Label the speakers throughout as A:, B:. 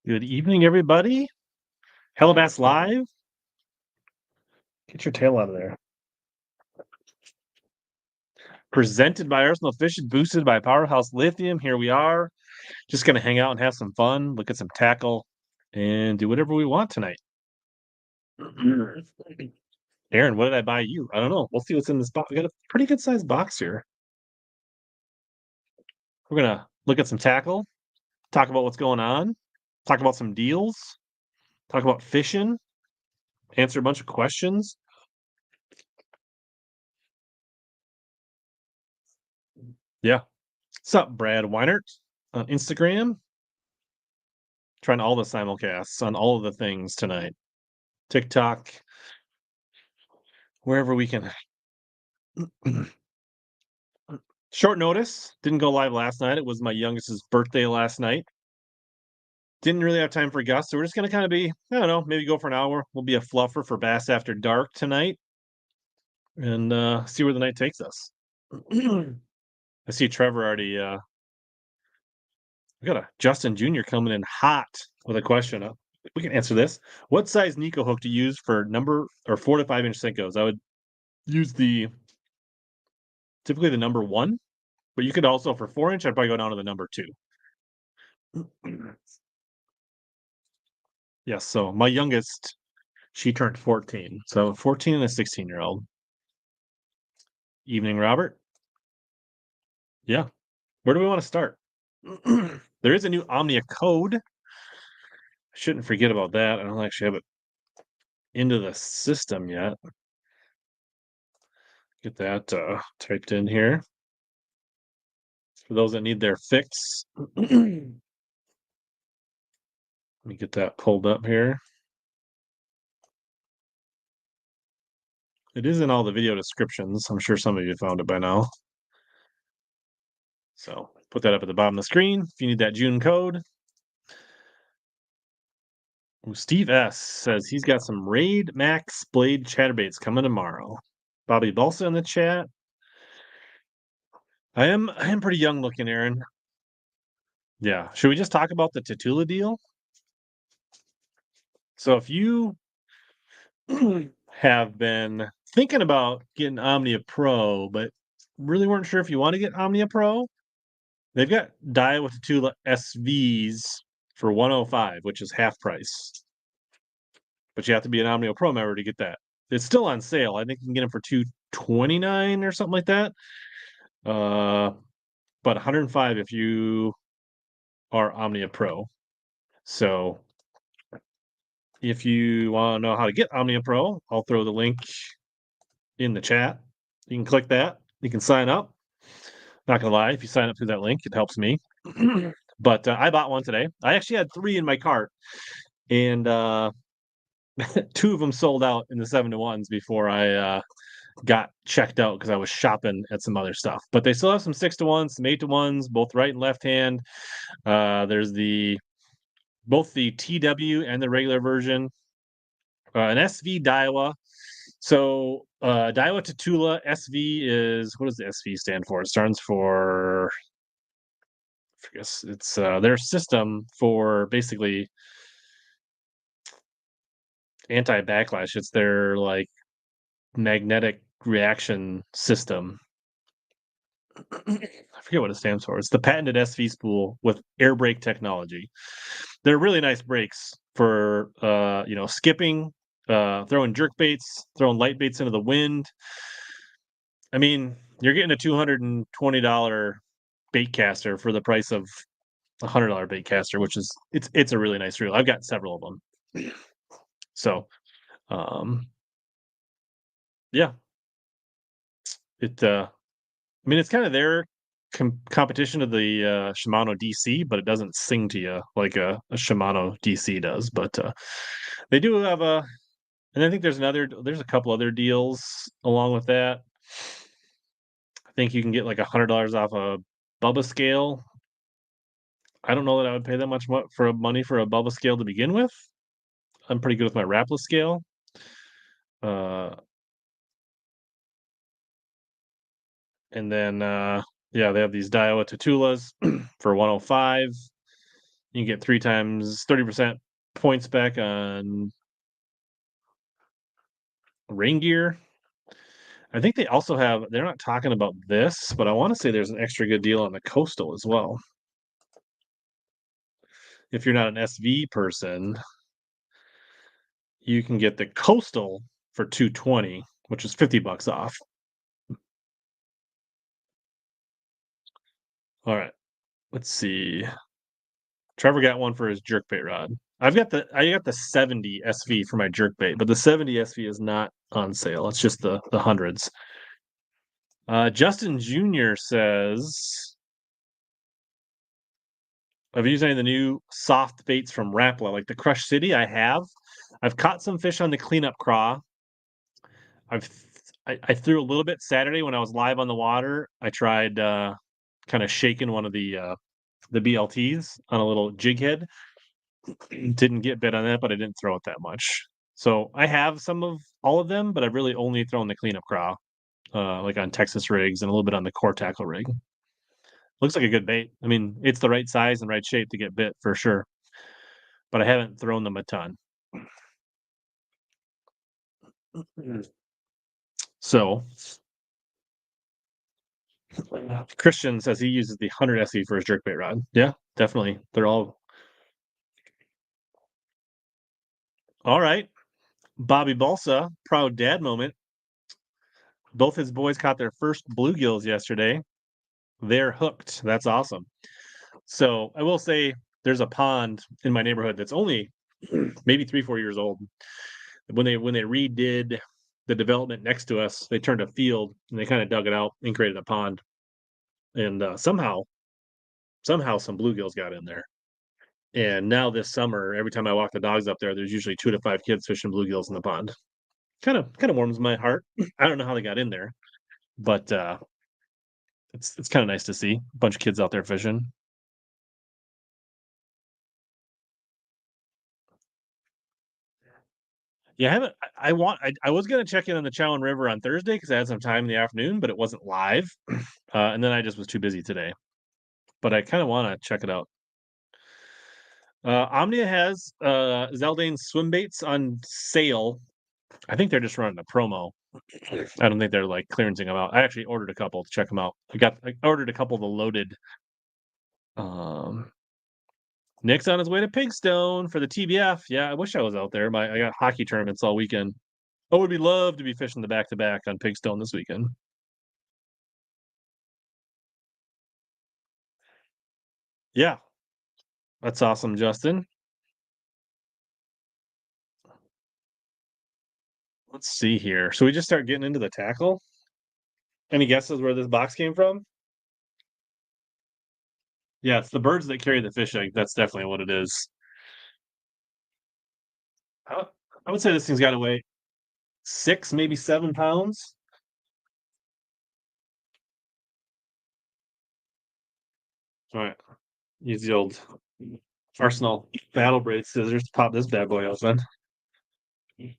A: Good evening, everybody. HellaBass Live. Get your tail out of there. Presented by Arsenal Fishing, boosted by Powerhouse Lithium. Here we are. Just going to hang out and have some fun, look at some tackle, and do whatever we want tonight. Aaron, what did I buy you? I don't know. We'll see what's in this box. We got a pretty good sized box here. We're going to look at some tackle, talk about what's going on, talk about some deals, talk about fishing, answer a bunch of questions. Yeah. What's up, Brad Weinert on Instagram? Trying all the simulcasts on all of the things tonight. TikTok, wherever we can. Short notice. Didn't go live last night. It was my youngest's birthday last night. Didn't really have time for guests, so we're just gonna kind of be, I don't know, maybe go for an hour. We'll be a fluffer for Bass After Dark tonight, and see where the night takes us. I see Trevor already. We got a Justin Jr. coming in hot with a question. We can answer this. What size Nico hook to use for number or 4 to 5 inch Senkos? I would use typically the number 1, but you could also for 4 inch. I'd probably go down to the number 2. Yes. So my youngest, she turned 14. So 14 and a 16-year-old. Evening, Robert. Yeah. Where do we want to start? There is a new Omnia code. I shouldn't forget about that. I don't actually have it into the system yet. Get that typed in here. For those that need their fix. Let me get that pulled up here. It is in all the video descriptions. I'm sure some of you found it by now. So put that up at the bottom of the screen if you need that June code. Ooh, Steve S says he's got some Raid Max Blade chatterbaits coming tomorrow. Bobby Balsa in the chat. I am pretty young looking, Aaron. Yeah. Should we just talk about the Tatula deal? So if you have been thinking about getting Omnia Pro, but really weren't sure if you want to get Omnia Pro, they've got Daiwa Tatula SVs for 105, which is half price. But you have to be an Omnia Pro member to get that. It's still on sale. I think you can get them for 229 or something like that. But 105 if you are Omnia Pro. So if you want to know how to get Omnia Pro, I'll throw the link in the chat. You can click that. You can sign up. Not gonna lie, if you sign up through that link, it helps me. But I bought one today. I actually had 3 in my cart, and 2 of them sold out in the 7-to-1s before I got checked out because I was shopping at some other stuff. But they still have some 6-to-1s, some 8-to-1s, both right and left hand. There's both the TW and the regular version. An SV Daiwa. So Daiwa Tatula SV is, what does the SV stand for? It stands for, I guess it's their system for basically anti-backlash. It's their like magnetic reaction system. I forget what it stands for. It's the patented SV spool with air brake technology. They're really nice brakes for skipping, throwing jerk baits, throwing light baits into the wind. I mean, you're getting a $220 bait caster for the price of $100 bait caster, which is it's a really nice reel. I've got several of them. So, yeah, I mean, it's kind of their competition to the Shimano DC, but it doesn't sing to you like a Shimano DC does. But they do have and I think there's a couple other deals along with that. I think you can get like $100 off a Bubba scale. I don't know that I would pay that much for money for a Bubba scale to begin with. I'm pretty good with my Rapala scale. And then yeah, they have these Daiwa Tatulas for 105. You can get 3 times 30% points back on rain gear. I think they also have they're not talking about this, but I wanna say there's an extra good deal on the coastal as well. If you're not an SV person, you can get the coastal for 220, which is 50 bucks off. All right, let's see. Trevor got one for his jerkbait rod. I got the 70 SV for my jerkbait, but the 70 SV is not on sale. It's just the hundreds. Justin Jr. says, "Have you used any of the new soft baits from Rapala, like the Crush City?" I have. I've caught some fish on the cleanup craw. I've I threw a little bit Saturday when I was live on the water. I tried kind of shaking one of the BLTs on a little jig head. Didn't get bit on that, but I didn't throw it that much. So I have some of all of them, but I've really only thrown the cleanup craw, like on Texas rigs and a little bit on the core tackle rig. Looks like a good bait. I mean, it's the right size and right shape to get bit for sure, but I haven't thrown them a ton. So Christian says he uses the 100 SE for his jerkbait rod. Yeah, definitely. They're all right. Bobby Balsa, proud dad moment. Both his boys caught their first bluegills yesterday. They're hooked. That's awesome. So I will say there's a pond in my neighborhood that's only maybe 3, 4 years old. When they redid the development next to us, they turned a field and they kind of dug it out and created a pond. And somehow some bluegills got in there. And now this summer, every time I walk the dogs up there, there's usually 2 to 5 kids fishing bluegills in the pond. Kind of warms my heart. I don't know how they got in there, but it's kind of nice to see a bunch of kids out there fishing. Yeah, I haven't. I was gonna check in on the Chowan River on Thursday because I had some time in the afternoon, but it wasn't live, and then I just was too busy today. But I kind of want to check it out. Omnia has Zaldane swim baits on sale. I think they're just running a promo. I don't think they're like clearancing them out. I actually ordered a couple to check them out. I ordered a couple of the loaded. Um, Nick's on his way to Pigstone for the TBF. Yeah, I wish I was out there. I got hockey tournaments all weekend. I would be love to be fishing the back to back on Pigstone this weekend. Yeah, that's awesome, Justin. Let's see here. So we just start getting into the tackle. Any guesses where this box came from? Yeah, it's the birds that carry the fish egg. That's definitely what it is. I, I would say this thing's got to weigh 6, maybe 7 pounds. All right, use the old Arsenal battle braid scissors to pop this bad boy open. Is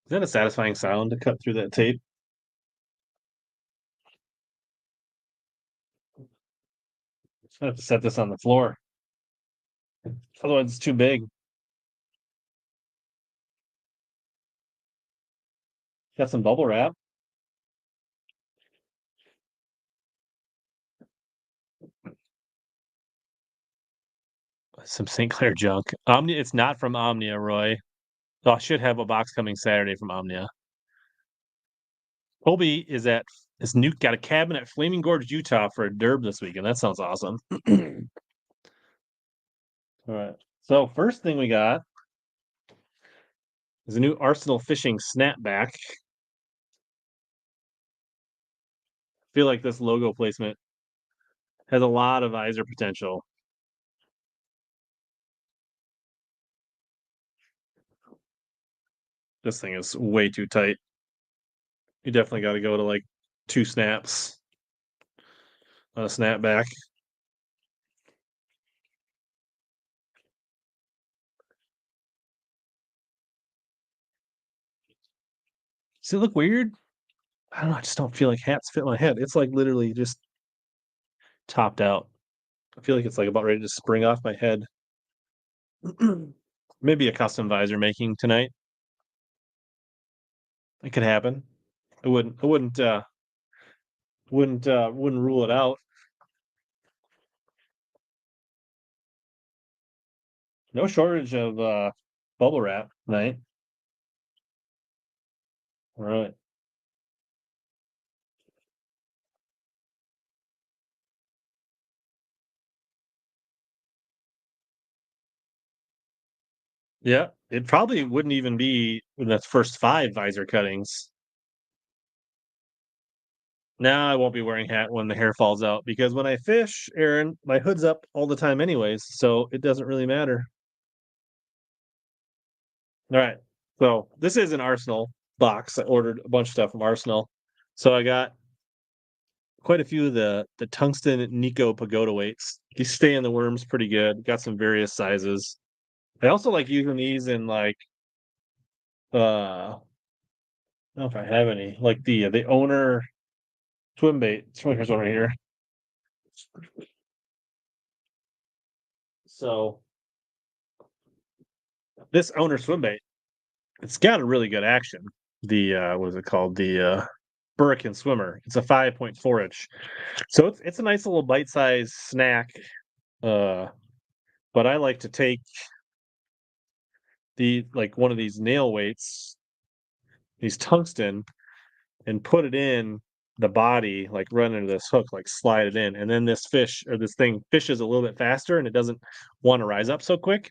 A: that a satisfying sound to cut through that tape? I have to set this on the floor. Otherwise, it's too big. Got some bubble wrap. Some St. Clair junk. Omnia. It's not from Omnia, Roy. Oh, I should have a box coming Saturday from Omnia. Colby is new got a cabin at Flaming Gorge, Utah for a derb this weekend. That sounds awesome. All right. So first thing we got is a new Arsenal Fishing snapback. I feel like this logo placement has a lot of visor potential. This thing is way too tight. You definitely got to go to like 2 snaps on a snapback. Does it look weird? I don't know. I just don't feel like hats fit my head. It's like literally just topped out. I feel like it's like about ready to spring off my head. Maybe a custom visor making tonight. It could happen. I wouldn't rule it out. No shortage of bubble wrap tonight. All right. Yeah. It probably wouldn't even be in the first 5 visor cuttings. Now I won't be wearing hat when the hair falls out because when I fish, Aaron, my hood's up all the time anyways, so it doesn't really matter. All right. So this is an Arsenal box. I ordered a bunch of stuff from Arsenal. So I got quite a few of the tungsten Nico pagoda weights. These stay in the worms pretty good. Got some various sizes. I also like using these in like I don't know if I have any. Like the owner swim bait. Here's one right here. So this owner swim bait, it's got a really good action. The what is it called? The Burrican Swimmer. It's a 5.4 inch. So it's a nice little bite-sized snack. Uh but I like to take the like one of these nail weights, these tungsten, and put it in the body, like run into this hook, like slide it in, and then this fish or this thing fishes a little bit faster and it doesn't want to rise up so quick.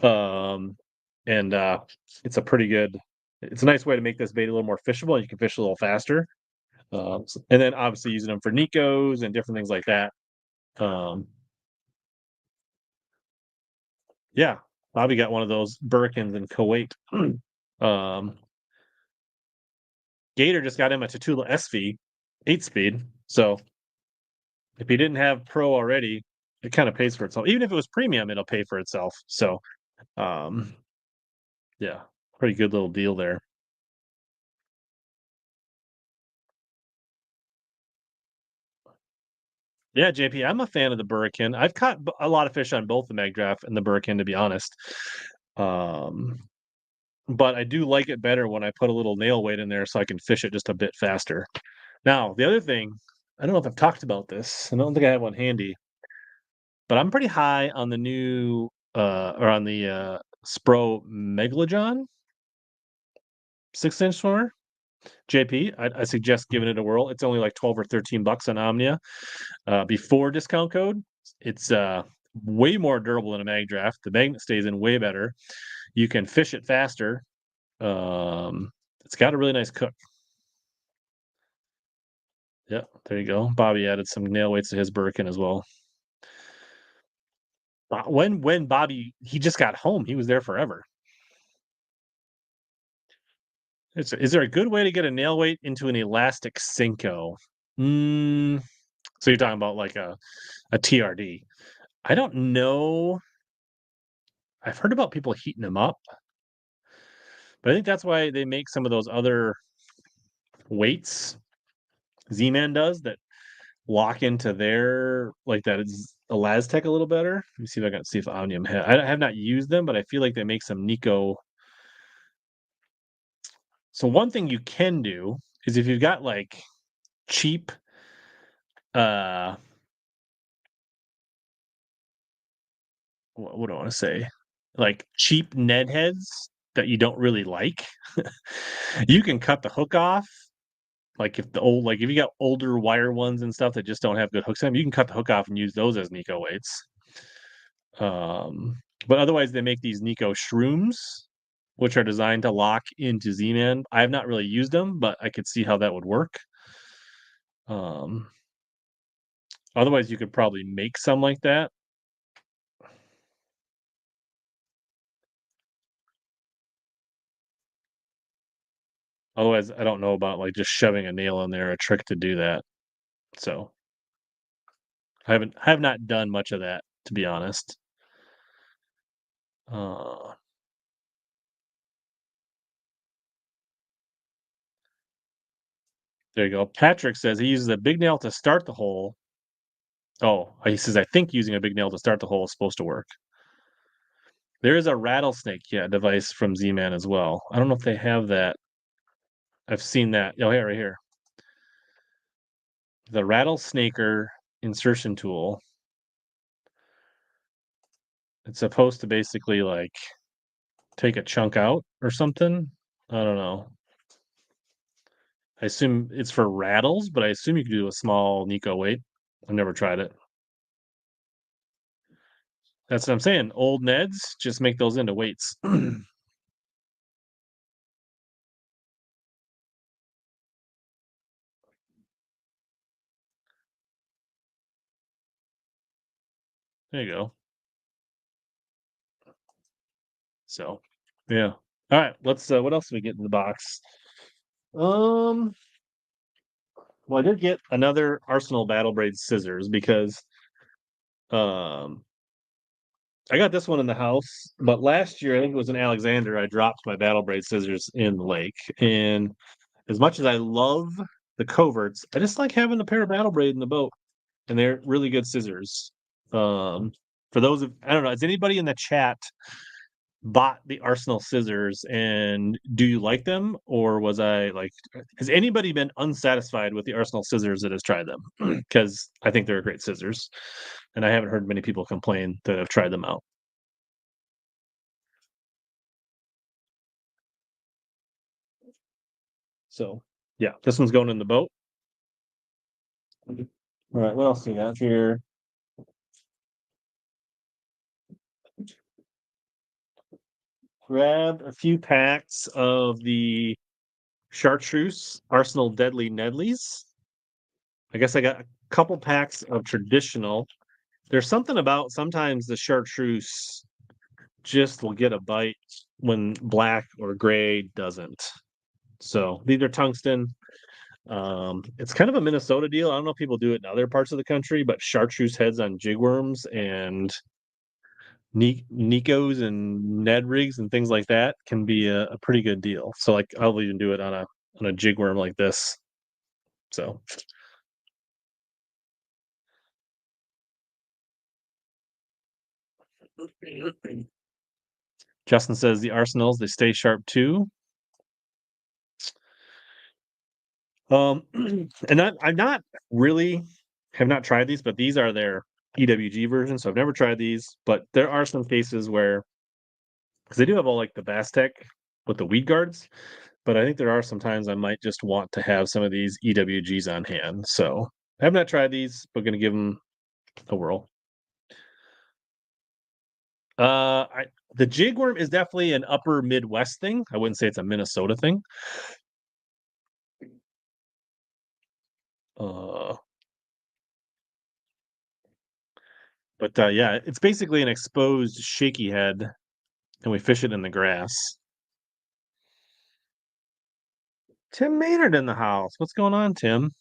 A: Um and it's a pretty good it's a nice way to make this bait a little more fishable. You can fish a little faster. And then obviously using them for Nikos and different things like that. Um yeah, Bobby got one of those Birkins in Kuwait. um Gator just got him a Tatula SV 8 speed. So if he didn't have Pro already, it kind of pays for itself. Even if it was premium, it'll pay for itself. So, um, yeah, pretty good little deal there. Yeah, JP, I'm a fan of the Burrican. I've caught a lot of fish on both the Mag Draft and the Burrican, to be honest. Um, but I do like it better when I put a little nail weight in there so I can fish it just a bit faster. Now, the other thing, I don't know if I've talked about this. I don't think I have one handy, but I'm pretty high on the new or on the Spro Megalojohn 6-inch swimmer. JP, I suggest giving it a whirl. It's only like 12 or 13 bucks on Omnia before discount code. It's way more durable than a mag draft. The magnet stays in way better. You can fish it faster. It's got a really nice cook. Yeah, there you go. Bobby added some nail weights to his Birkin as well. When Bobby he just got home, he was there forever. Is there a good way to get a nail weight into an elastic Cinco? Mm, so you're talking about like a TRD. I don't know. I've heard about people heating them up, but I think that's why they make some of those other weights Z-Man does that lock into their like that is Elastec a little better. Let me see if I can see if Omnium I have not used them, but I feel like they make some Nico. So one thing you can do is if you've got like cheap uh what do I want to say? Like cheap Ned heads that you don't really like, you can cut the hook off. Like if you got older wire ones and stuff that just don't have good hooks in them, you can cut the hook off and use those as Nico weights. But otherwise they make these Nico shrooms, which are designed to lock into Z-Man. I have not really used them, but I could see how that would work. Um, otherwise you could probably make some like that. Otherwise, I don't know about like just shoving a nail in there, a trick to do that. So I have not done much of that, to be honest. Uh, there you go. Patrick says he uses a big nail to start the hole Oh, he says, "I think using a big nail to start the hole is supposed to work." There is a rattlesnake, yeah, device from Z-Man as well. I don't know if they have that. I've seen that. Oh, here, right here. The rattlesnaker insertion tool. It's supposed to basically, like, take a chunk out or something? I don't know. I assume it's for rattles, but I assume you could do a small Nico weight. I've never tried it. That's what I'm saying. Old Neds, just make those into weights. There you go. So, yeah. All right, let's what else do we get in the box? Um, well, I did get another Arsenal Battle Braid scissors because um I got this one in the house, but last year I think it was in Alexander, I dropped my Battle Braid scissors in the lake. And as much as I love the coverts, I just like having a pair of Battle Braid in the boat. And they're really good scissors. Um, for those of I don't know, has anybody in the chat bought the Arsenal scissors and do you like them? Or was I like has anybody been unsatisfied with the Arsenal scissors that has tried them? Because I think they're great scissors. And I haven't heard many people complain that have tried them out. So yeah, this one's going in the boat. All right, what else we got here? Grab a few packs of the chartreuse Arsenal Deadly Nedleys. I guess I got a couple packs of traditional. There's something about sometimes the chartreuse just will get a bite when black or gray doesn't. So these are tungsten. It's kind of a Minnesota deal. I don't know if people do it in other parts of the country, but chartreuse heads on jigworms and Nikos and Ned rigs and things like that can be a pretty good deal. So like I'll even do it on a jigworm like this. So Justin says the Arsenals they stay sharp too. And I'm not really have not tried these, but these are their EWG versions. So I've never tried these, but there are some cases where because they do have all like the Bass Tech with the weed guards, but I think there are some times I might just want to have some of these EWGs on hand. So I have not tried these, but going to give them a whirl. I the jigworm is definitely an upper Midwest thing. I wouldn't say it's a Minnesota thing. Uh, but yeah, it's basically an exposed shaky head, and we fish it in the grass. Tim Maynard in the house. What's going on, Tim?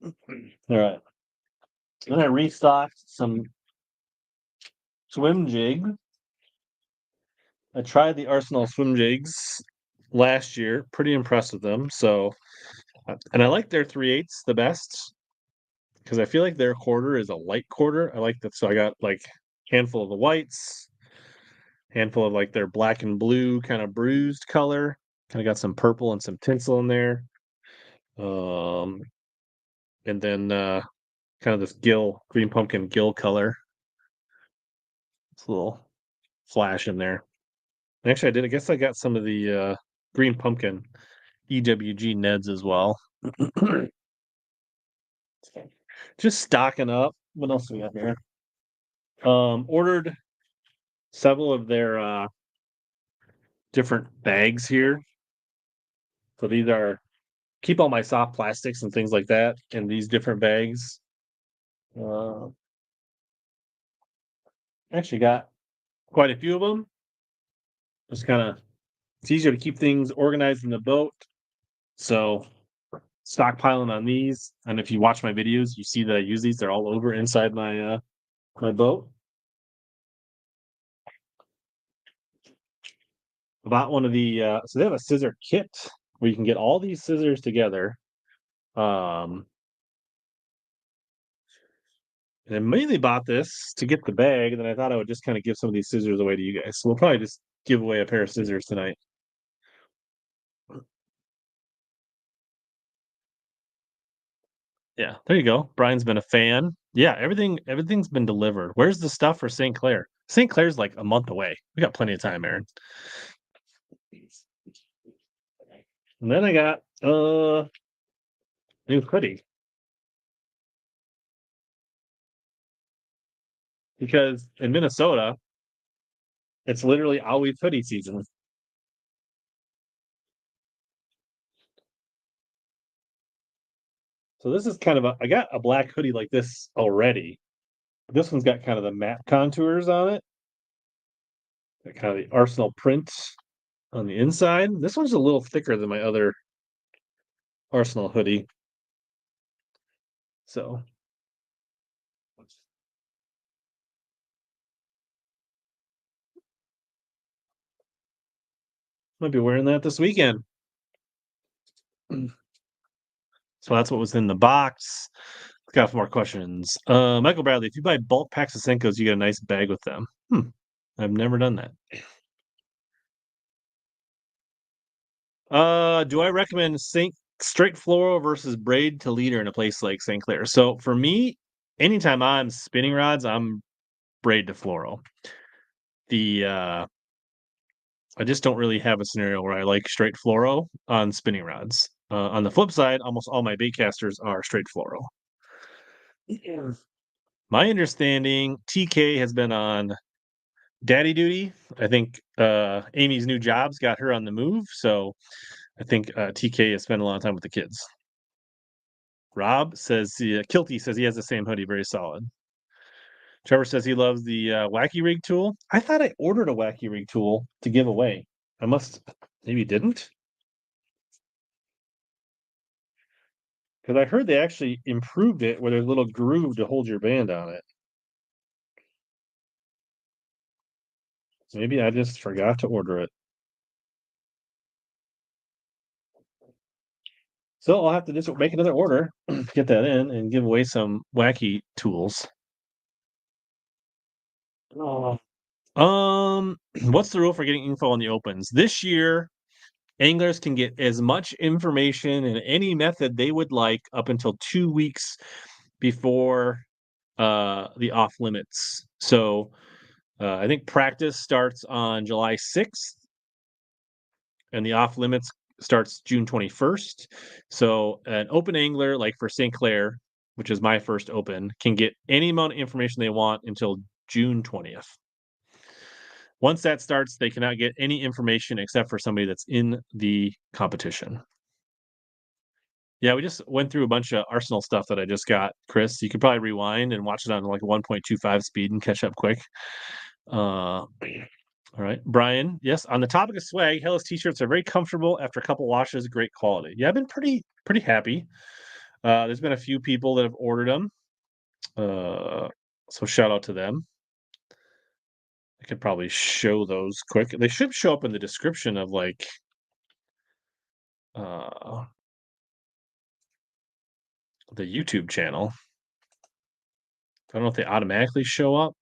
A: All right. Then I restocked some swim jig. I tried the Arsenal swim jigs last year. Pretty impressed with them. So, and I like their 3/8 the best because I feel like their quarter is a light quarter. I like that. So I got like handful of the whites, handful of like their black and blue kind of bruised color. Kind of got some purple and some tinsel in there. Um, and then kind of this green pumpkin gill color. It's a little flash in there. Actually, I guess I got some of the green pumpkin EWG Neds as well. Just stocking up. What else we got here? Ordered several of their different bags here. So these are keep all my soft plastics and things like that in these different bags. Uh, actually got quite a few of them. Just kind of it's easier to keep things organized in the boat. So stockpiling on these. And if you watch my videos, you see that I use these. They're all over inside my boat. Bought one of the so they have a scissor kit where you can get all these scissors together. Um And I mainly bought this to get the bag, and then I thought I would just kind of give some of these scissors away to you guys. So we'll probably just give away a pair of scissors tonight. Yeah, there you go. Brian's been a fan. Yeah, everything's been delivered. Where's the stuff for St. Clair? St. Clair's like a month away. We got plenty of time, Aaron. And then I got new hoodie because in Minnesota, it's literally always hoodie season. So this is kind of I got a black hoodie like this already. This one's got kind of the matte contours on it, got kind of the Arsenal print on the inside. This one's a little thicker than my other Arsenal hoodie. So might be wearing that this weekend. So that's what was in the box. Got some more questions. Michael Bradley, if you buy bulk packs of Senkos, you get a nice bag with them. I've never done that. Do I recommend Saint straight floral versus braid to leader in a place like St. Clair? So for me, anytime I'm spinning rods, I'm braid to floral. The I just don't really have a scenario where I like straight fluoro on spinning rods. On the flip side, almost all my bait casters are straight fluoro. Yeah. My understanding, TK has been on daddy duty. I think Amy's new job's got her on the move, so I think TK has spent a lot of time with the kids. Rob says Kilty says he has the same hoodie, very solid. Trevor says he loves the wacky rig tool. I thought I ordered a wacky rig tool to give away. I must maybe didn't. Because I heard they actually improved it where there's a little groove to hold your band on it. Maybe I just forgot to order it. So I'll have to just make another order, get that in, and give away some wacky tools. Oh. What's the rule for getting info on the opens? This year, anglers can get as much information in any method they would like up until 2 weeks before the off limits. So I think practice starts on July 6th and the off limits starts June 21st. So an open angler, like for St. Clair, which is my first open, can get any amount of information they want until June 20th. Once that starts, they cannot get any information except for somebody that's in the competition. Yeah, we just went through a bunch of Arsenal stuff that I just got, Chris. You could probably rewind and watch it on like 1.25 speed and catch up quick. All right, Brian. Yes, on the topic of swag, Hella's t-shirts are very comfortable after a couple washes. Great quality. Yeah, I've been pretty happy. There's been a few people that have ordered them, so shout out to them. I could probably show those quick. They should show up in the description of like uh, the YouTube channel. I don't know if they automatically show up,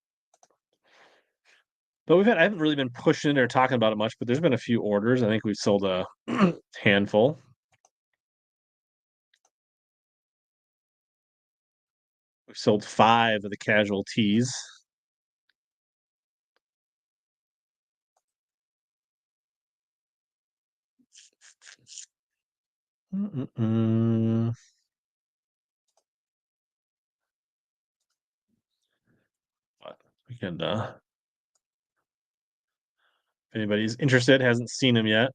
A: but I haven't really been pushing or talking about it much. But there's been a few orders. I think we've sold a handful. We've sold 5 of the casual tees. Mm-mm-mm. But we can, if anybody's interested, hasn't seen them yet.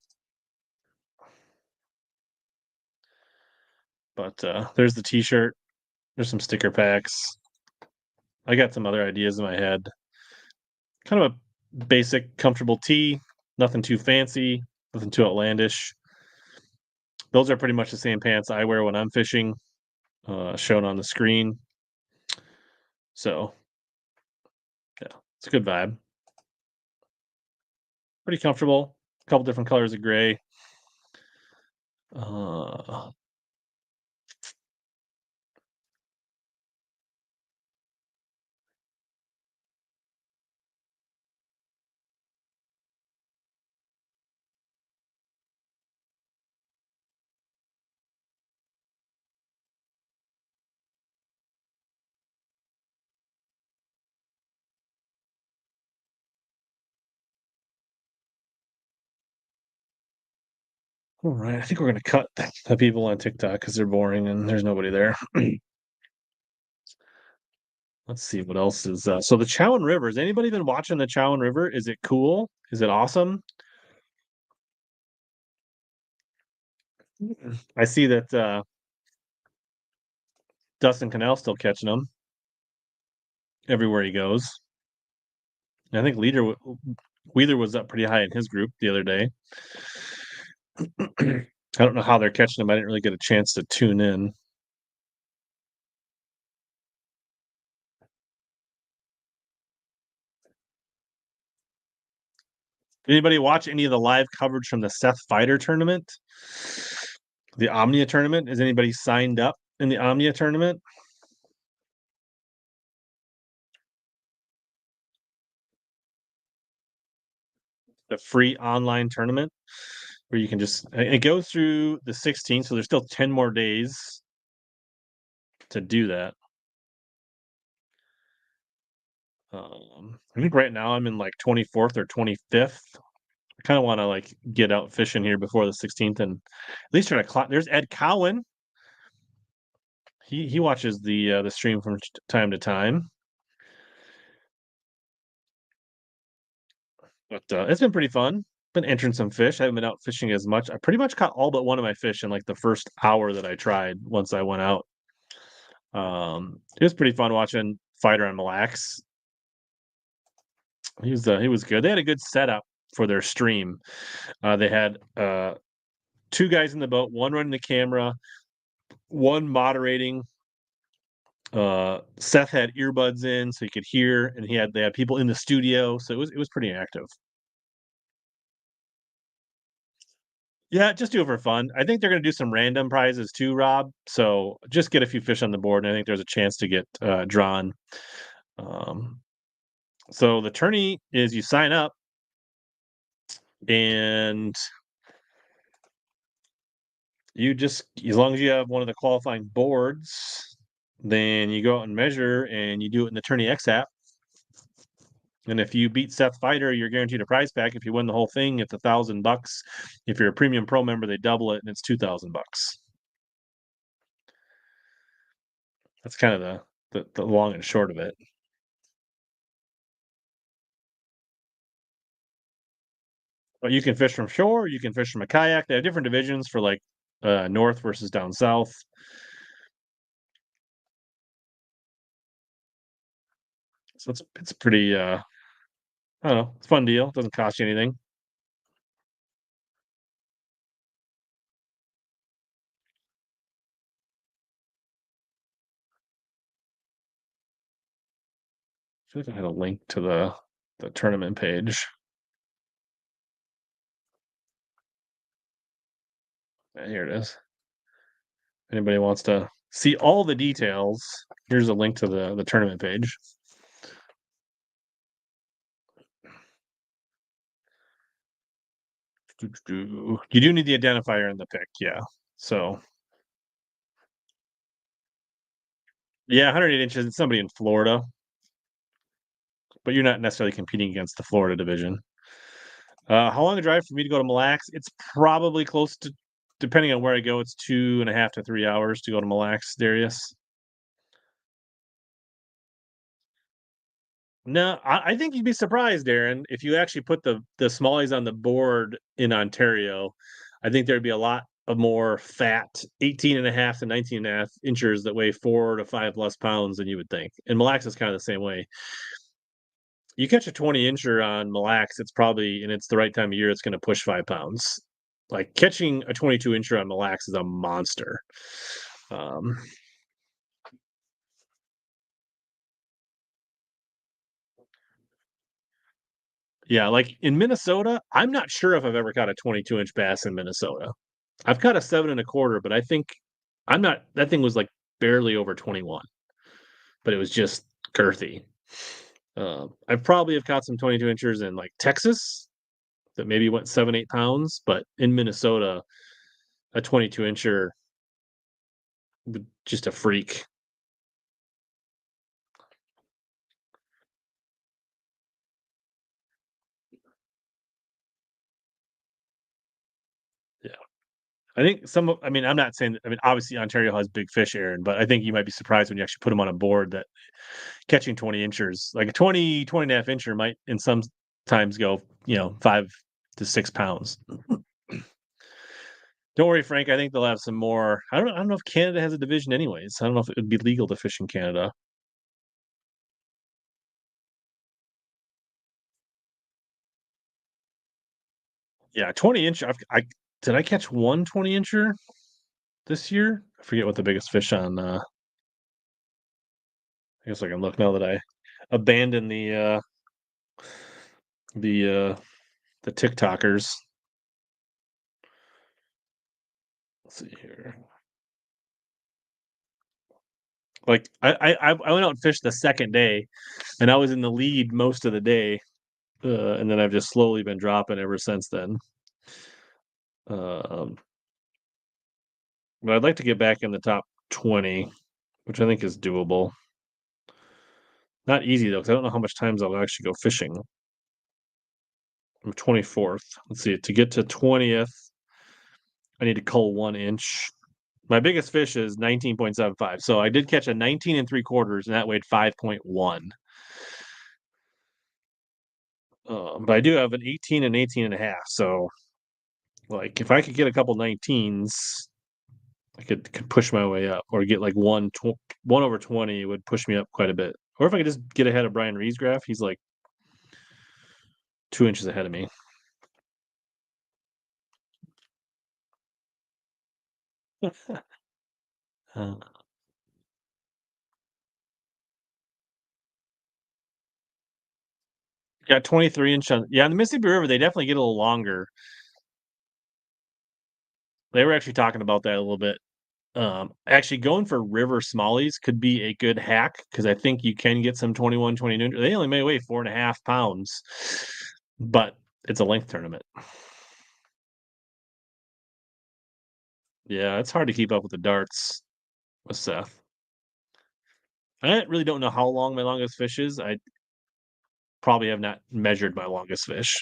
A: But there's the T-shirt. There's some sticker packs. I got some other ideas in my head. Kind of a basic, comfortable tee. Nothing too fancy. Nothing too outlandish. Those are pretty much the same pants I wear when I'm fishing, shown on the screen. So, yeah, it's a good vibe. Pretty comfortable. A couple different colors of gray. Uh, All right, I think we're gonna cut the people on TikTok because they're boring and there's nobody there. Let's see what else is. So the Chowan River. Has anybody been watching the Chowan River? Is it cool? Is it awesome? I see that Dustin Canal's still catching them everywhere he goes. I think Wheeler was up pretty high in his group the other day. I don't know how they're catching them. I didn't really get a chance to tune in. Anybody watch any of the live coverage from the Seth Fighter tournament? The Omnia tournament? Is anybody signed up in the Omnia tournament? The free online tournament where you can just it goes through the 16th, so there's still 10 more days to do that. I think right now I'm in like 24th or 25th. I kind of want to like get out fishing here before the 16th and at least try to climb. There's Ed Cowan. He watches the stream from time to time. But it's been pretty fun. Been entering some fish. I haven't been out fishing as much. I pretty much caught all but one of my fish in like the first hour that I tried once I went out. It was pretty fun watching Fighter on Mille Lacs. He was good. They had a good setup for their stream. They had two guys in the boat, one running the camera, one moderating. Seth had earbuds in so he could hear, and they had people in the studio, so it was pretty active. Yeah, just do it for fun. I think they're going to do some random prizes too, Rob. So just get a few fish on the board, and I think there's a chance to get drawn. Um, so the tourney is you sign up, and you just as long as you have one of the qualifying boards, then you go out and measure, and you do it in the Tourney X app. And if you beat Seth Fighter, you're guaranteed a prize pack. If you win the whole thing, it's $1,000. If you're a premium pro member, they double it, and it's $2,000. That's kind of the long and short of it. But you can fish from shore, you can fish from a kayak. They have different divisions for like north versus down south. So it's pretty I don't know, it's a fun deal. It doesn't cost you anything. I feel like I had a link to the tournament page. Here it is. Anybody wants to see all the details, here's a link to the tournament page. You do need the identifier in the pick, yeah. So yeah, 108 inches. It's somebody in Florida, but you're not necessarily competing against the Florida division. How long a drive for me to go to Mille Lacs? It's probably close to, depending on where I go, it's 2.5 to 3 hours to go to Mille Lacs, Darius. No, I think you'd be surprised, Darren, if you actually put the smallies on the board in Ontario. I think there'd be a lot of more fat 18 and a half to 19 and a half inchers that weigh 4 to 5 less pounds than you would think. And Mille Lacs is kind of the same way. You catch a 20 incher on Mille Lacs, it's probably, and it's the right time of year, it's going to push 5 pounds. Like catching a 22 incher on Mille Lacs is a monster. Um, yeah, like in Minnesota, I'm not sure if I've ever caught a 22-inch bass in Minnesota. I've caught a 7.25, but I think I'm not. That thing was like barely over 21, but it was just girthy. I probably have caught some 22 inchers in like Texas that maybe went 7, 8 pounds, but in Minnesota, a 22 incher, just a freak. Yeah. I think I mean, I'm not saying that, I mean, obviously Ontario has big fish, Aaron, but I think you might be surprised when you actually put them on a board that catching 20 inchers, like a 20 and a half incher might in some times go, 5 to 6 pounds. Don't worry, Frank. I think they'll have some more. I don't know if Canada has a division anyways. I don't know if it would be legal to fish in Canada. Yeah, 20 inch. Did I catch one 20 incher this year? I forget what the biggest fish on. I guess I can look now that I abandoned the uh the TikTokers. Let's see here. Like I went out and fished the second day, and I was in the lead most of the day, and then I've just slowly been dropping ever since then. Um, but I'd like to get back in the top 20, which I think is doable. Not easy though, because I don't know how much times I'll actually go fishing. I'm 24th. Let's see. To get to 20th, I need to cull 1 inch. My biggest fish is 19.75. So I did catch a 19 and 3/4, and that weighed 5.1. But I do have an 18 and 18 and a half. So, like, if I could get a couple 19s, I could push my way up, or get like 1 over 20 would push me up quite a bit. Or if I could just get ahead of Brian Reed's graph, he's like 2 inches ahead of me. uh, yeah, 23 inch on. Yeah, on the Mississippi River, they definitely get a little longer. They were actually talking about that a little bit. Actually, going for river smallies could be a good hack because I think you can get some 21, 22. They only may weigh 4.5 pounds, but it's a length tournament. Yeah, it's hard to keep up with the darts with Seth. I really don't know how long my longest fish is. I probably have not measured my longest fish.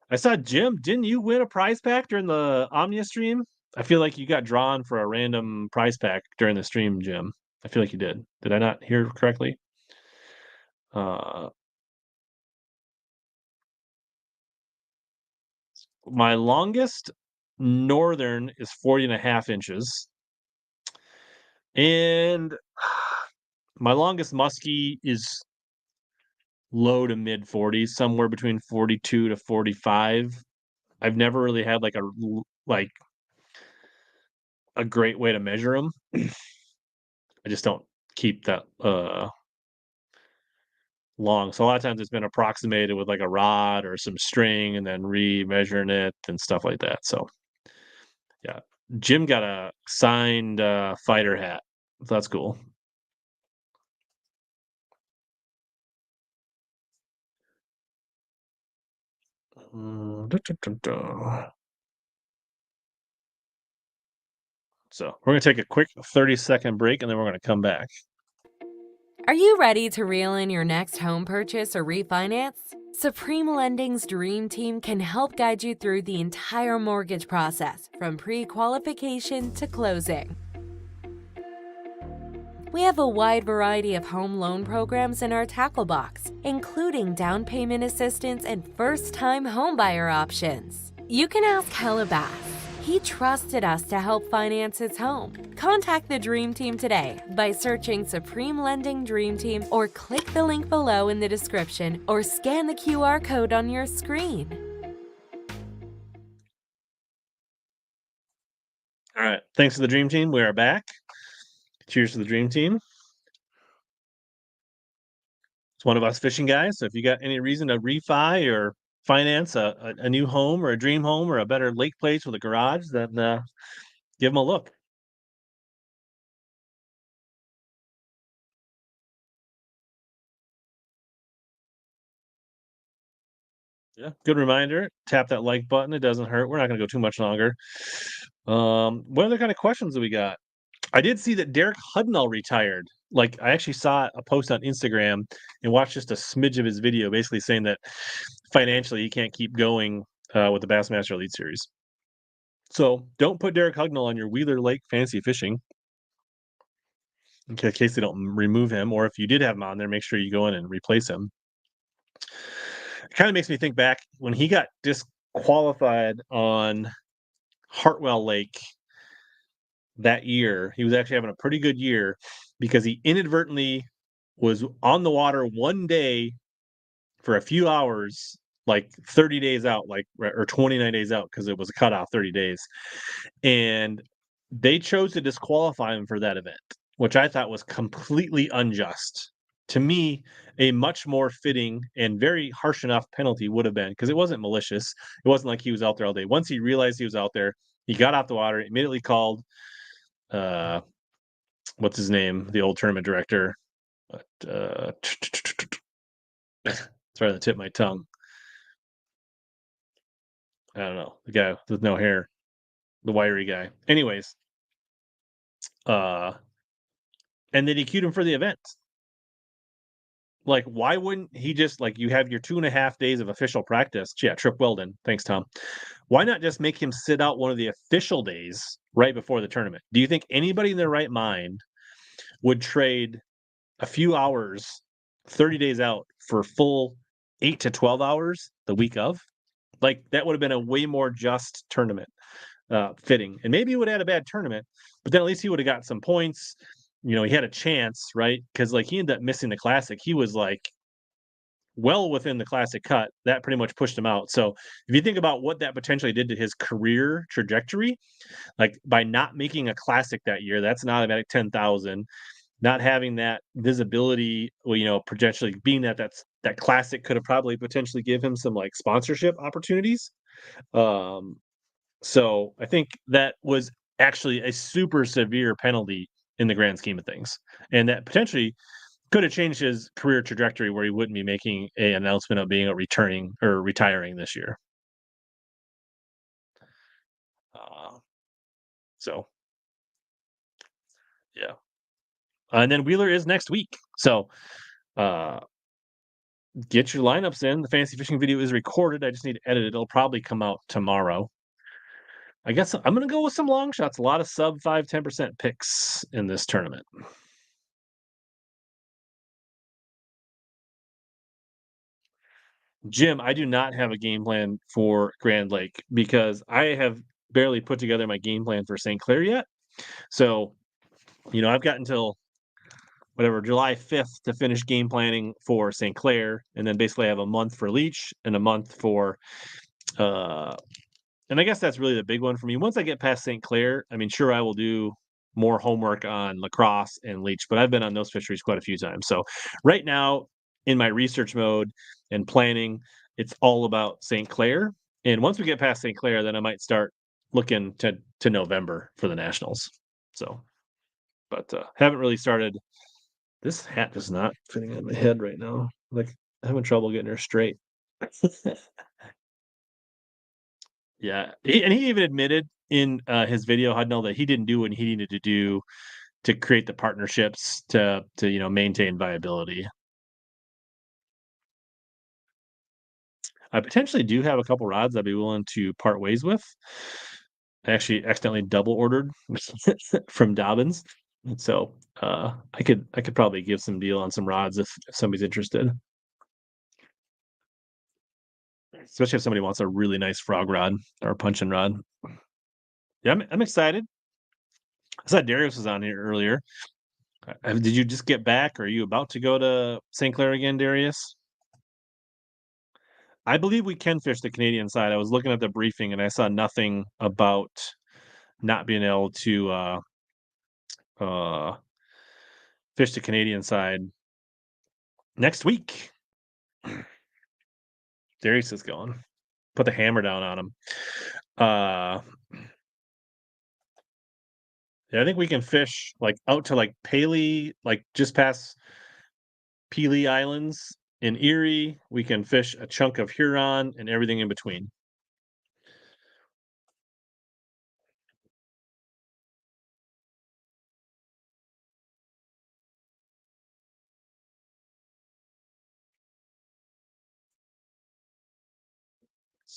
A: I saw Jim. Didn't you win a prize pack during the Omnia stream? I feel like you got drawn for a random prize pack during the stream, Jim. I feel like you did. Did I not hear correctly? Uh, my longest northern is 40 and a half inches. And my longest muskie is low to mid 40s, somewhere between 42 to 45. I've never really had like a great way to measure them. I just don't keep that long. So a lot of times it's been approximated with like a rod or some string and then re-measuring it and stuff like that. So yeah. Jim got a signed fighter hat. So that's cool. So we're gonna take a quick 30-second break and then we're gonna come back.
B: Are you ready to reel in your next home purchase or refinance? Supreme Lending's Dream Team can help guide you through the entire mortgage process, from pre-qualification to closing. We have a wide variety of home loan programs in our tackle box, including down payment assistance and first-time homebuyer options. You can ask HellaBass. He trusted us to help finance his home. Contact the Dream Team today by searching Supreme Lending Dream Team, or click the link below in the description, or scan the QR code on your screen.
A: All right. Thanks to the Dream Team. We are back. Cheers to the Dream Team. It's one of us fishing guys. So if you got any reason to refi or finance a new home or a dream home or a better lake place with a garage, then give them a look. Yeah, good reminder. Tap that like button. It doesn't hurt. We're not going to go too much longer. What other kind of questions do we got? I did see that Derek Hudnall retired. Like, I actually saw a post on Instagram and watched just a smidge of his video, basically saying that financially he can't keep going with the Bassmaster Elite Series. So don't put Derek Hugnall on your Wheeler Lake fantasy fishing in case they don't remove him, or if you did have him on there, make sure you go in and replace him. It kind of makes me think back when he got disqualified on Hartwell Lake that year. He was actually having a pretty good year because he inadvertently was on the water one day for a few hours, like 30 days out, like or 29 days out, because it was a cutoff 30 days. And they chose to disqualify him for that event, which I thought was completely unjust. To me, a much more fitting and very harsh enough penalty would have been, because it wasn't malicious. It wasn't like he was out there all day. Once he realized he was out there, he got off the water, immediately called what's his name? The old tournament director. It's right on the tip of my tongue. I don't know. The guy with no hair. The wiry guy. Anyways. And then he queued him for the event. Like, why wouldn't he just, like, you have your 2.5 days of official practice. Yeah, Trip Weldon. Thanks, Tom. Why not just make him sit out one of the official days right before the tournament? Do you think anybody in their right mind would trade a few hours 30 days out for full 8 to 12 hours the week of? Like, that would have been a way more just tournament fitting. And maybe he would have had a bad tournament, but then at least he would have got some points. You know, he had a chance, right? Because like he ended up missing the classic. He was like well within the classic cut. That pretty much pushed him out. So if you think about what that potentially did to his career trajectory, like by not making a classic that year, that's an automatic 10,000. Not having that visibility, well, you know, potentially being that classic could have probably potentially give him some like sponsorship opportunities. Um, so I think that was actually a super severe penalty in the grand scheme of things, and that potentially could have changed his career trajectory where he wouldn't be making a announcement of being a returning or retiring this year. Uh, so yeah, and then Wheeler is next week. So uh, get your lineups in. The fantasy fishing video is recorded. I just need to edit it. It'll probably come out tomorrow. I guess I'm going to go with some long shots. A lot of sub 5-10% picks in this tournament. Jim, I do not have a game plan for Grand Lake because I have barely put together my game plan for St. Clair yet. So, you know, I've got until whatever July 5th to finish game planning for St. Clair, and then basically I have a month for Leech and a month for uh and I guess that's really the big one for me. Once I get past St. Clair, I mean, sure, I will do more homework on lacrosse and leech, but I've been on those fisheries quite a few times. So right now, in my research mode and planning, it's all about St. Clair. And once we get past St. Clair, then I might start looking to November for the nationals. So, but haven't really started. This hat is not fitting on my head right now. Like, I'm having trouble getting her straight. Yeah, and he even admitted in, his video, Hudnall, that he didn't do what he needed to do to create the partnerships to, you know, maintain viability. I potentially do have a couple rods I'd be willing to part ways with. I actually accidentally double ordered from Dobbins, so, I could probably give some deal on some rods if somebody's interested. Especially if somebody wants a really nice frog rod or punching rod. Yeah, I'm excited. I saw Darius was on here earlier. Did you just get back? Or are you about to go to St. Clair again, Darius? I believe we can fish the Canadian side. I was looking at the briefing and I saw nothing about not being able to uh, fish the Canadian side next week. Darius is going. Put the hammer down on him. Uh, yeah, I think we can fish like out to like Paley, like just past Pelee Islands in Erie. We can fish a chunk of Huron and everything in between.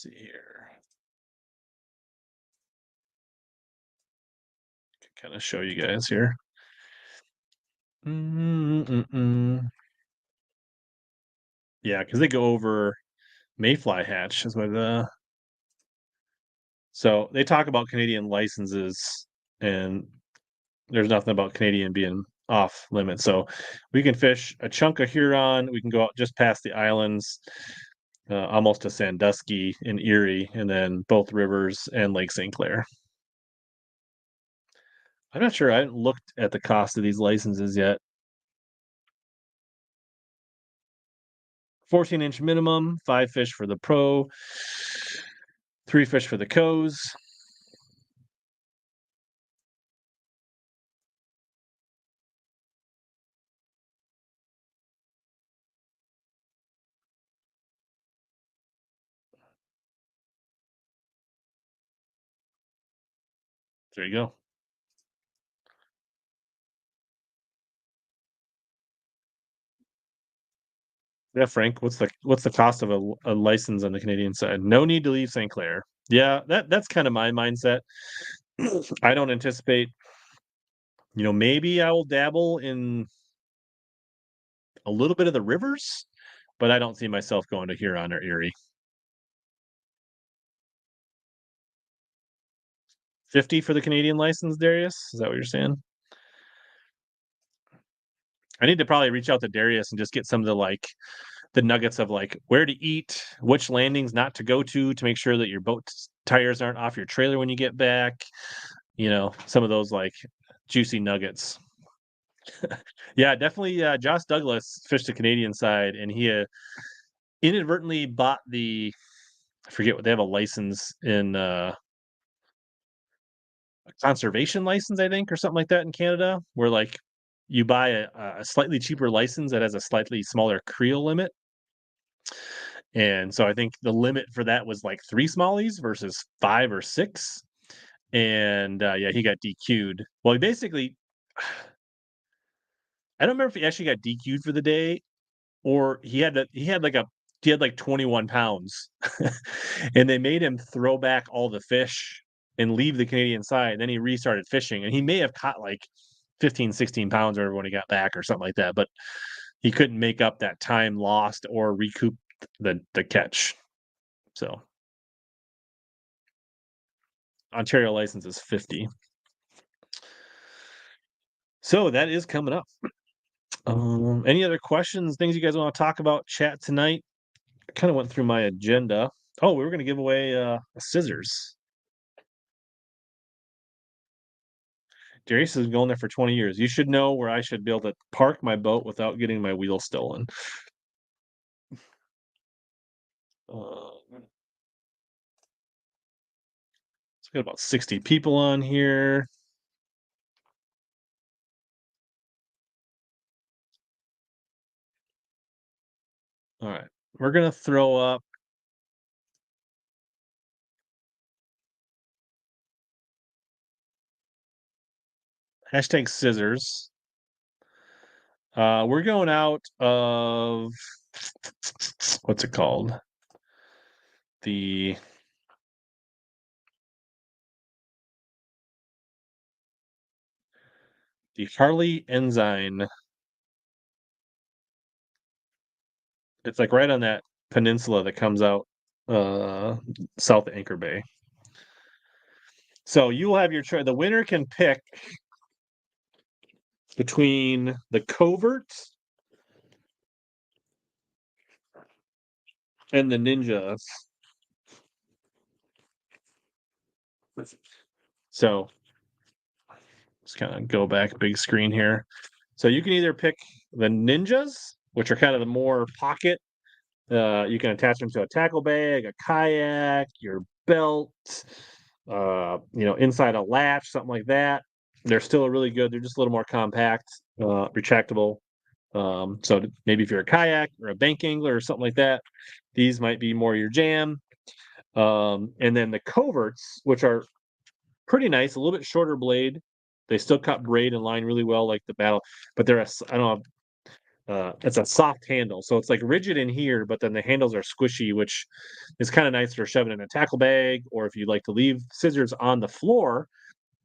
A: see here. Kind of show you guys here. Yeah, because they go over mayfly hatch is what so they talk about Canadian licenses, and there's nothing about Canadian being off limits. So we can fish a chunk of Huron. We can go out just past the islands, almost to Sandusky and Erie, and then both rivers and Lake St. Clair. I'm not sure. I haven't looked at the cost of these licenses yet. 14-inch minimum, 5 fish for the pro, 3 fish for the coes. There you go. Yeah, Frank, what's the cost of a license on the Canadian side? No need to leave St. Clair. Yeah, that's kind of my mindset. I don't anticipate, maybe I will dabble in a little bit of the rivers, but I don't see myself going to Huron or Erie. 50 for the Canadian license, Darius? Is that what you're saying? I need to probably reach out to Darius and just get some of the nuggets of like where to eat, which landings not to go to make sure that your boat tires aren't off your trailer when you get back. Some of those like juicy nuggets. Yeah, definitely. Josh Douglas fished the Canadian side, and he inadvertently bought I forget what they have a license in a conservation license, I think, or something like that in Canada, where like you buy a slightly cheaper license that has a slightly smaller creel limit. And so I think the limit for that was like 3 smallies versus 5 or 6. And yeah, he got DQ'd. Well, he basically, I don't remember if he actually got DQ'd for the day or he had like 21 pounds and they made him throw back all the fish and leave the Canadian side. Then he restarted fishing and he may have caught like 15, 16 pounds or when he got back or something like that, but he couldn't make up that time lost or recoup the catch. So Ontario license is 50. So that is coming up. Any other questions, things you guys want to talk about, chat tonight? I kind of went through my agenda. Oh, we were going to give away scissors. Darius has been going there for 20 years. You should know where I should be able to park my boat without getting my wheel stolen. It's got about 60 people on here. All right. We're going to throw up hashtag scissors. We're going out of what's it called? The Harley Ensign. It's like right on that peninsula that comes out south of Anchor Bay. So you will have your choice. The winner can pick between the covert and the ninjas. So let's kind of go back big screen here. So you can either pick the ninjas, which are kind of the more pocket. You can attach them to a tackle bag, a kayak, your belt, inside a latch, something like that. They're still really good. They're just a little more compact, retractable. So maybe if you're a kayak or a bank angler or something like that, these might be more your jam. And then the coverts, which are pretty nice, a little bit shorter blade. They still cut braid and line really well, like the battle, but they're I don't know it's a soft handle, so it's like rigid in here, but then the handles are squishy, which is kind of nice for shoving in a tackle bag, or if you'd like to leave scissors on the floor,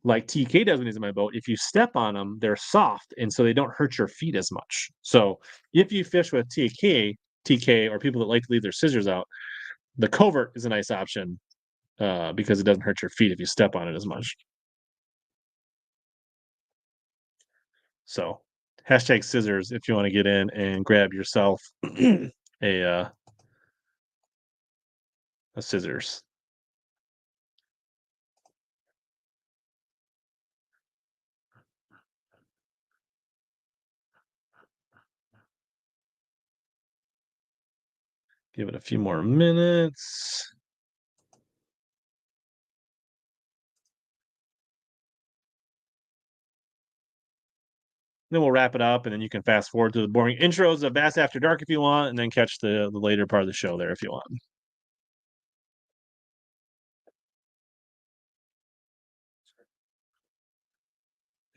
A: like TK does when he's in my boat. If you step on them, they're soft, and so they don't hurt your feet as much. So if you fish with TK, or people that like to leave their scissors out, the covert is a nice option because it doesn't hurt your feet if you step on it as much. So hashtag scissors if you want to get in and grab yourself a scissors. Give it a few more minutes. Then we'll wrap it up, and then you can fast forward to the boring intros of Bass After Dark if you want, and then catch the later part of the show there if you want.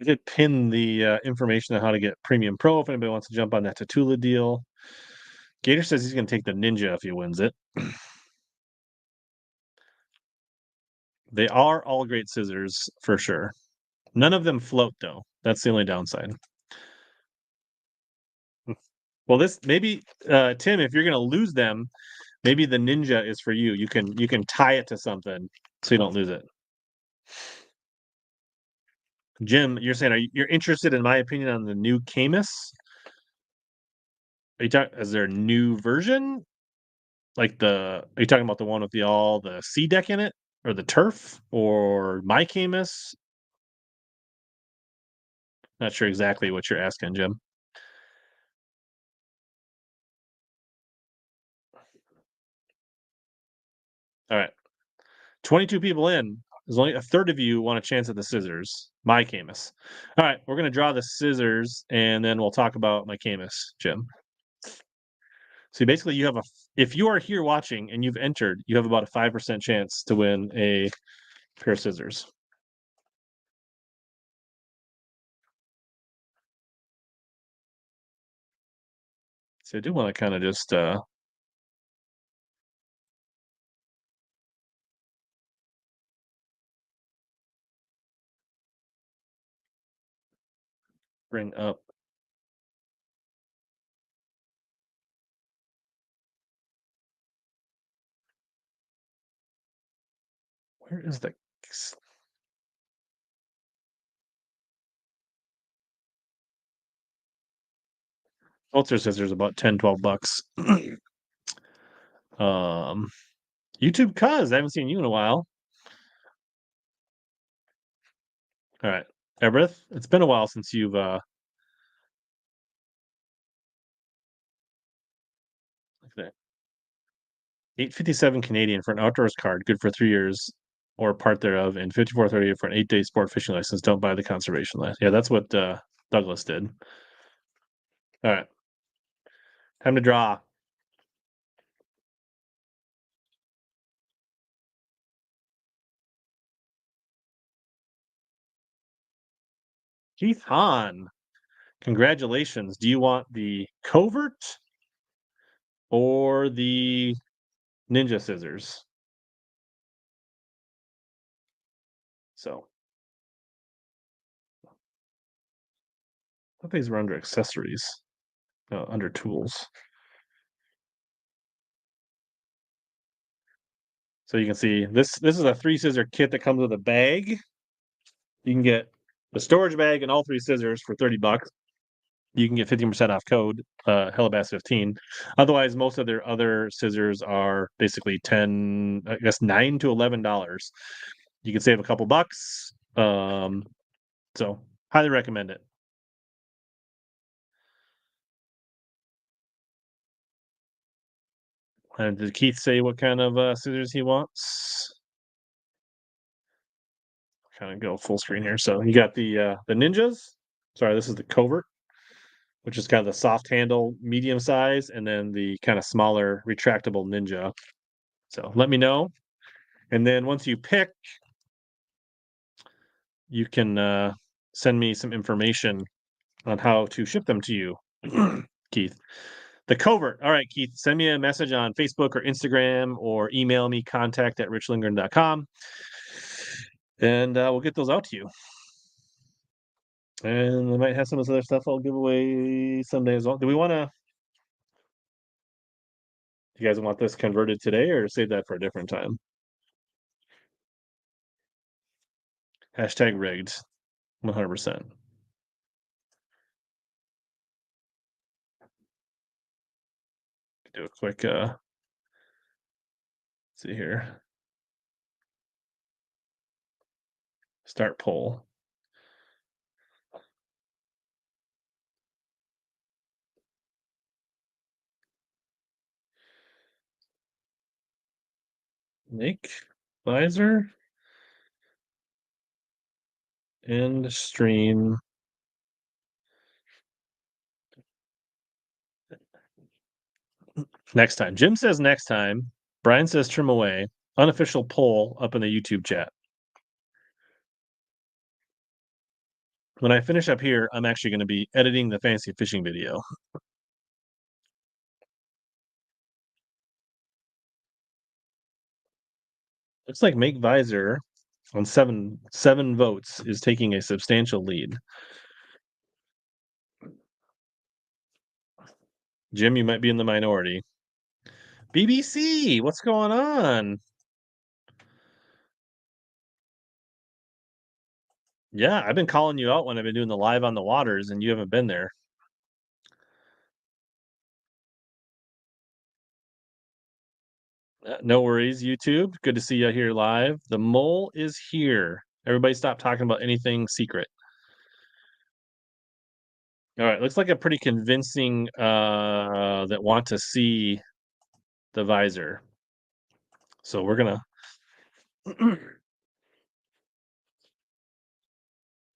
A: I did pin the information on how to get Premium Pro if anybody wants to jump on that Tatula deal. Gator says he's going to take the Ninja if he wins it. They are all great scissors for sure. None of them float though. That's the only downside. Well, this maybe Tim, if you're going to lose them, maybe the Ninja is for you. You can tie it to something so you don't lose it. Jim, you're saying you're interested in my opinion on the new Camus? Are you talking? Is there a new version? Are you talking about the one with all the C deck in it, or the turf, or my Camus? Not sure exactly what you're asking, Jim. All right, 22 people in. There's only a third of you want a chance at the scissors. My Camus. All right, we're gonna draw the scissors, and then we'll talk about my Camus, Jim. So basically, if you are here watching and you've entered, you have about a 5% chance to win a pair of scissors. So I do want to kind of just bring up. Where is the Ulster scissors? About 10, $12. YouTube cuz I haven't seen you in a while. All right, Everett, it's been a while since you've 857 Canadian for an outdoors card, good for 3 years or part thereof, and 54.30 for an 8-day sport fishing license. Don't buy the conservation license. Yeah, that's what Douglas did. All right, time to draw. Keith Hahn, congratulations. Do you want the covert or the ninja scissors? So I thought these were under accessories, under tools. So you can see this is a 3 scissor kit that comes with a bag. You can get the storage bag and all 3 scissors for $30. You can get 15% off code HellaBass 15. Otherwise, most of their other scissors are basically 10, I guess $9 to $11. You can save a couple bucks. So highly recommend it. And did Keith say what kind of scissors he wants? Kind of go full screen here. So you got the ninjas. Sorry, this is the covert, which is kind of the soft handle, medium size, and then the kind of smaller retractable ninja. So let me know. And then once you pick, you can send me some information on how to ship them to you. Keith. The covert. All right, Keith, send me a message on Facebook or Instagram or email me contact@richlindgren.com and we'll get those out to you. And I might have some of this other stuff I'll give away someday as well. Do you guys want this converted today or save that for a different time? Hashtag rigged, 100%. Do a quick, see here. Start poll. Make visor and stream. Next time. Jim says next time. Brian says trim away. Unofficial poll up in the YouTube chat. When I finish up here, I'm actually going to be editing the fancy fishing video. Looks like Make Visor on seven votes is taking a substantial lead. Jim, you might be in the minority. BBC, what's going on? Yeah, I've been calling you out when I've been doing the live on the waters, and you haven't been there. No worries, YouTube. Good to see you here live. The mole is here. Everybody stop talking about anything secret. All right, looks like a pretty convincing that want to see the visor. So we're gonna all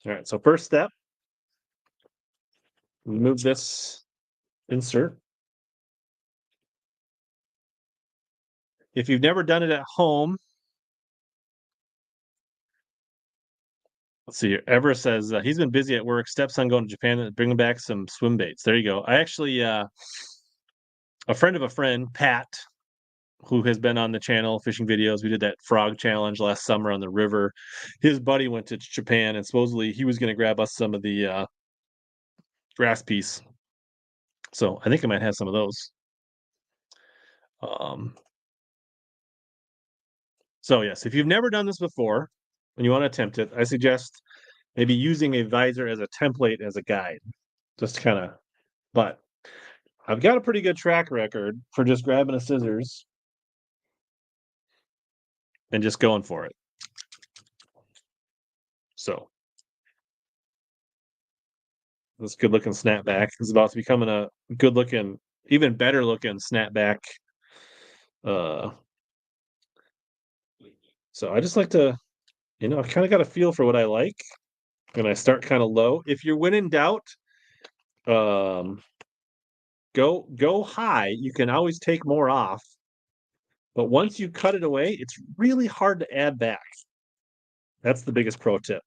A: right, so first step, remove this insert. If you've never done it at home, let's see here. Ever says he's been busy at work. Stepson going to Japan, bringing back some swim baits. There you go. I actually, a friend of a friend, Pat, who has been on the channel fishing videos. We did that frog challenge last summer on the river. His buddy went to Japan, and supposedly he was going to grab us some of the grass piece. So I think I might have some of those. So yes, if you've never done this before and you want to attempt it, I suggest maybe using a visor as a template as a guide, just kind of. But I've got a pretty good track record for just grabbing a scissors and just going for it. So this good looking snapback is about to becoming a good looking, even better looking snapback. So I just like to, I kind of got a feel for what I like, and I start kind of low. If you're when in doubt, go high. You can always take more off, but once you cut it away, it's really hard to add back. That's the biggest pro tip.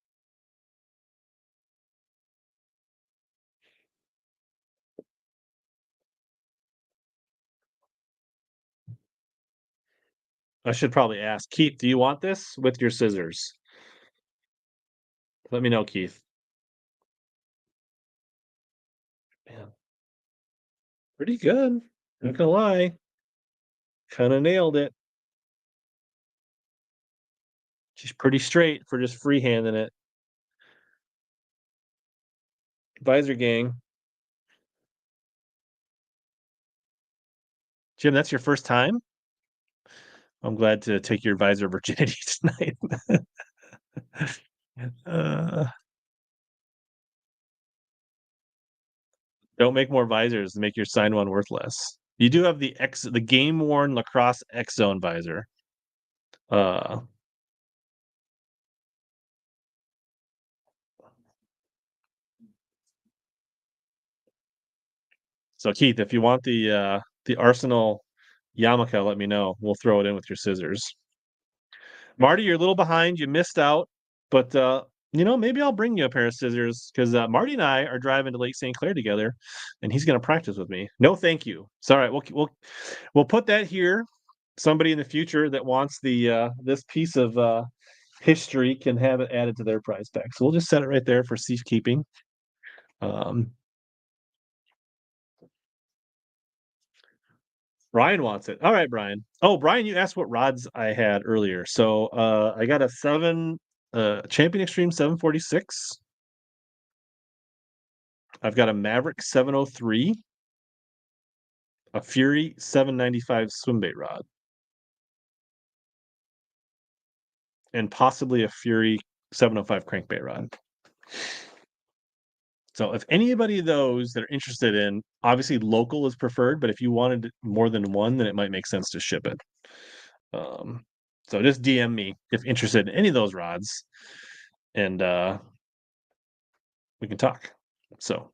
A: I should probably ask Keith, do you want this with your scissors? Let me know, Keith. Man, pretty good. Not gonna lie. Kind of nailed it. She's pretty straight for just freehanding it. Visor gang. Jim, that's your first time? I'm glad to take your visor virginity tonight. Don't make more visors to make your sign one worthless. You do have the game worn lacrosse X Zone visor. So Keith, if you want the Arsenal yarmulke, let me know. We'll throw it in with your scissors. Marty, you're a little behind. You missed out, but maybe I'll bring you a pair of scissors because Marty and I are driving to Lake St. Clair together, and he's going to practice with me. No, thank you. It's all right. We'll put that here. Somebody in the future that wants the this piece of history can have it added to their prize pack. So we'll just set it right there for safekeeping. Brian wants it. All right, Brian. Oh, Brian, you asked what rods I had earlier. So I got a Champion Extreme 746. I've got a Maverick 703, a Fury 795 swimbait rod, and possibly a Fury 705 crankbait rod. So if anybody of those that are interested in, obviously local is preferred, but if you wanted more than one, then it might make sense to ship it. So just DM me if interested in any of those rods, and we can talk. So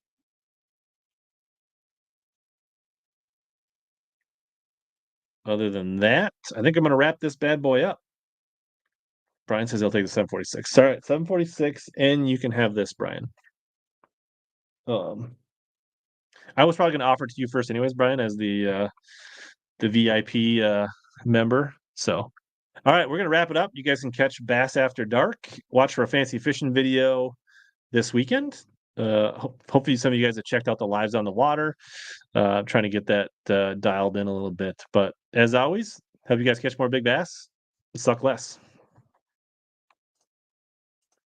A: other than that, I think I'm going to wrap this bad boy up. Brian says he'll take the 746. All right, 746, and you can have this, Brian. I was probably going to offer it to you first, anyways, Brian, as the VIP member. So, all right, we're going to wrap it up. You guys can catch Bass After Dark. Watch for a fancy fishing video this weekend. Hopefully, some of you guys have checked out the lives on the water. I'm trying to get that dialed in a little bit. But as always, have you guys catch more big bass? Suck less.